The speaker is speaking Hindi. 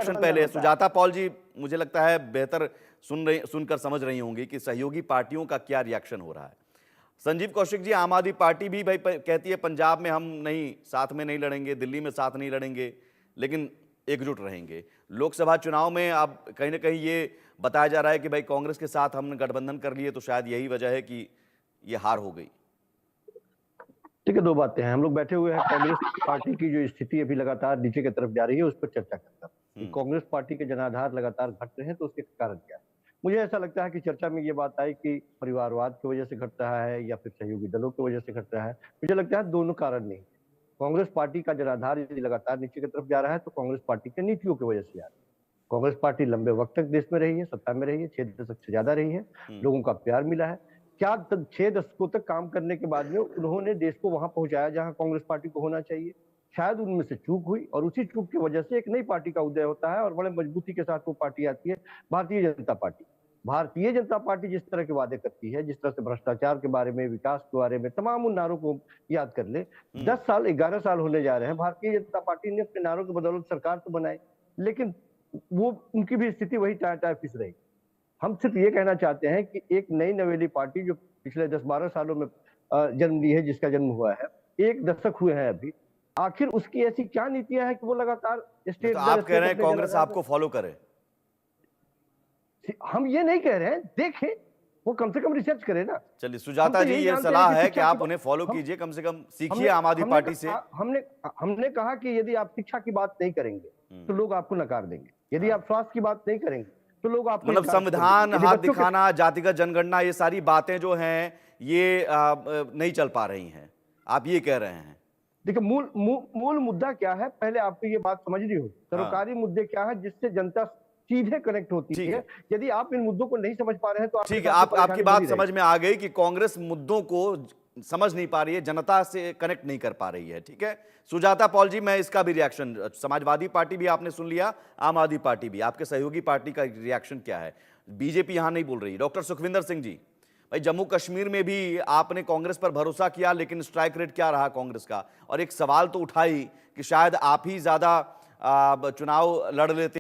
पहले सुजाता पॉल जी, मुझे लगता है बेहतर सुनकर समझ रही होंगी कि सहयोगी पार्टियों का क्या रिएक्शन हो रहा है। संजीव कौशिक जी, आम आदमी पार्टी भी भाई कहती है पंजाब में हम नहीं, साथ में नहीं लड़ेंगे, दिल्ली में साथ नहीं लड़ेंगे, लेकिन एकजुट रहेंगे। लोकसभा चुनाव में अब कहीं ना कहीं ये बताया जा रहा है कि भाई कांग्रेस के साथ हमने गठबंधन कर लिए, तो शायद यही वजह है कि ये हार हो गई। ठीक है, दो बातें हैं। हम लोग बैठे हुए हैं, कांग्रेस पार्टी की जो स्थिति अभी लगातार नीचे की तरफ जा रही है उस पर चर्चा करता है। कांग्रेस पार्टी के जनाधार लगातार घट रहे हैं, तो उसके कारण क्या है? मुझे ऐसा लगता है कि चर्चा में ये बात आई कि परिवारवाद की वजह से घट रहा है या फिर सहयोगी दलों की वजह से घट रहा है। मुझे लगता है दोनों कारण नहीं। कांग्रेस पार्टी का जनाधार यदि लगातार नीचे की तरफ जा रहा है तो कांग्रेस पार्टी की नीतियों की वजह से आ रहा है। कांग्रेस पार्टी लंबे वक्त तक देश में रही है, सत्ता में रही है, 6 दशक से ज्यादा रही है, लोगों का प्यार मिला है। क्या 6 दशकों तक काम करने के बाद में उन्होंने देश को वहां पहुंचाया जहां कांग्रेस पार्टी को होना चाहिए? शायद उनमें से चूक हुई और उसी चूक की वजह से एक नई पार्टी का उदय होता है और बड़े मजबूती के साथ वो पार्टी आती है, भारतीय जनता पार्टी। भारतीय जनता पार्टी जिस तरह के वादे करती है, जिस तरह से भ्रष्टाचार के बारे में, विकास के बारे में, तमाम उन नारों को याद कर ले। 10 साल 11 साल होने जा रहे हैं, भारतीय जनता पार्टी ने अपने नारों की बदौलत सरकार तो बनाई, लेकिन वो उनकी भी स्थिति वही टाया टाया फिस रही। हम सिर्फ ये कहना चाहते हैं कि एक नई नवेली पार्टी जो पिछले 10-12 सालों में जन्म ली है, जिसका जन्म हुआ है, 1 दशक हुए हैं अभी, आखिर उसकी ऐसी क्या नीतियां हैं कि वो लगातार स्टेट तो आप कह रहे हैं कांग्रेस आपको फॉलो करे? हम ये नहीं कह रहे हैं, देखें, वो कम से कम रिसर्च करे ना। चलिए सुजाता जी, ये सलाह है कि आप उन्हें फॉलो कीजिए, कम से कम सीखिए आम आदमी पार्टी से। हमने कहा कि यदि आप शिक्षा की बात नहीं करेंगे तो लोग आपको नकार देंगे, यदि आप स्वास्थ्य की बात नहीं करेंगे तो लोग आपको मतलब संविधान, हाथ दिखाना, जातिगत जनगणना, ये सारी बातें जो हैं ये नहीं चल पा रही हैं, आप ये कह रहे हैं? देखिए, मूल मुद्दा क्या है, पहले आपको ये बात समझनी होगी। सरकारी मुद्दे क्या है जिससे जनता सीधे कनेक्ट होती है। यदि आप इन मुद्दों को नहीं समझ पा रहे हैं तो ठीक है, आपकी बात समझ में आ गई कि कांग्रेस मुद्दों को समझ नहीं पा रही है, जनता से कनेक्ट नहीं कर पा रही है। ठीक है सुजाता पॉल जी, मैं इसका भी रिएक्शन, समाजवादी पार्टी भी आपने सुन लिया, आम आदमी पार्टी भी, आपके सहयोगी पार्टी का रिएक्शन क्या है? बीजेपी यहां नहीं बोल रही। डॉक्टर सुखविंदर सिंह जी, भाई जम्मू कश्मीर में भी आपने कांग्रेस पर भरोसा किया, लेकिन स्ट्राइक रेट क्या रहा कांग्रेस का? और एक सवाल तो उठाई कि शायद आप ही ज्यादा चुनाव लड़ लेते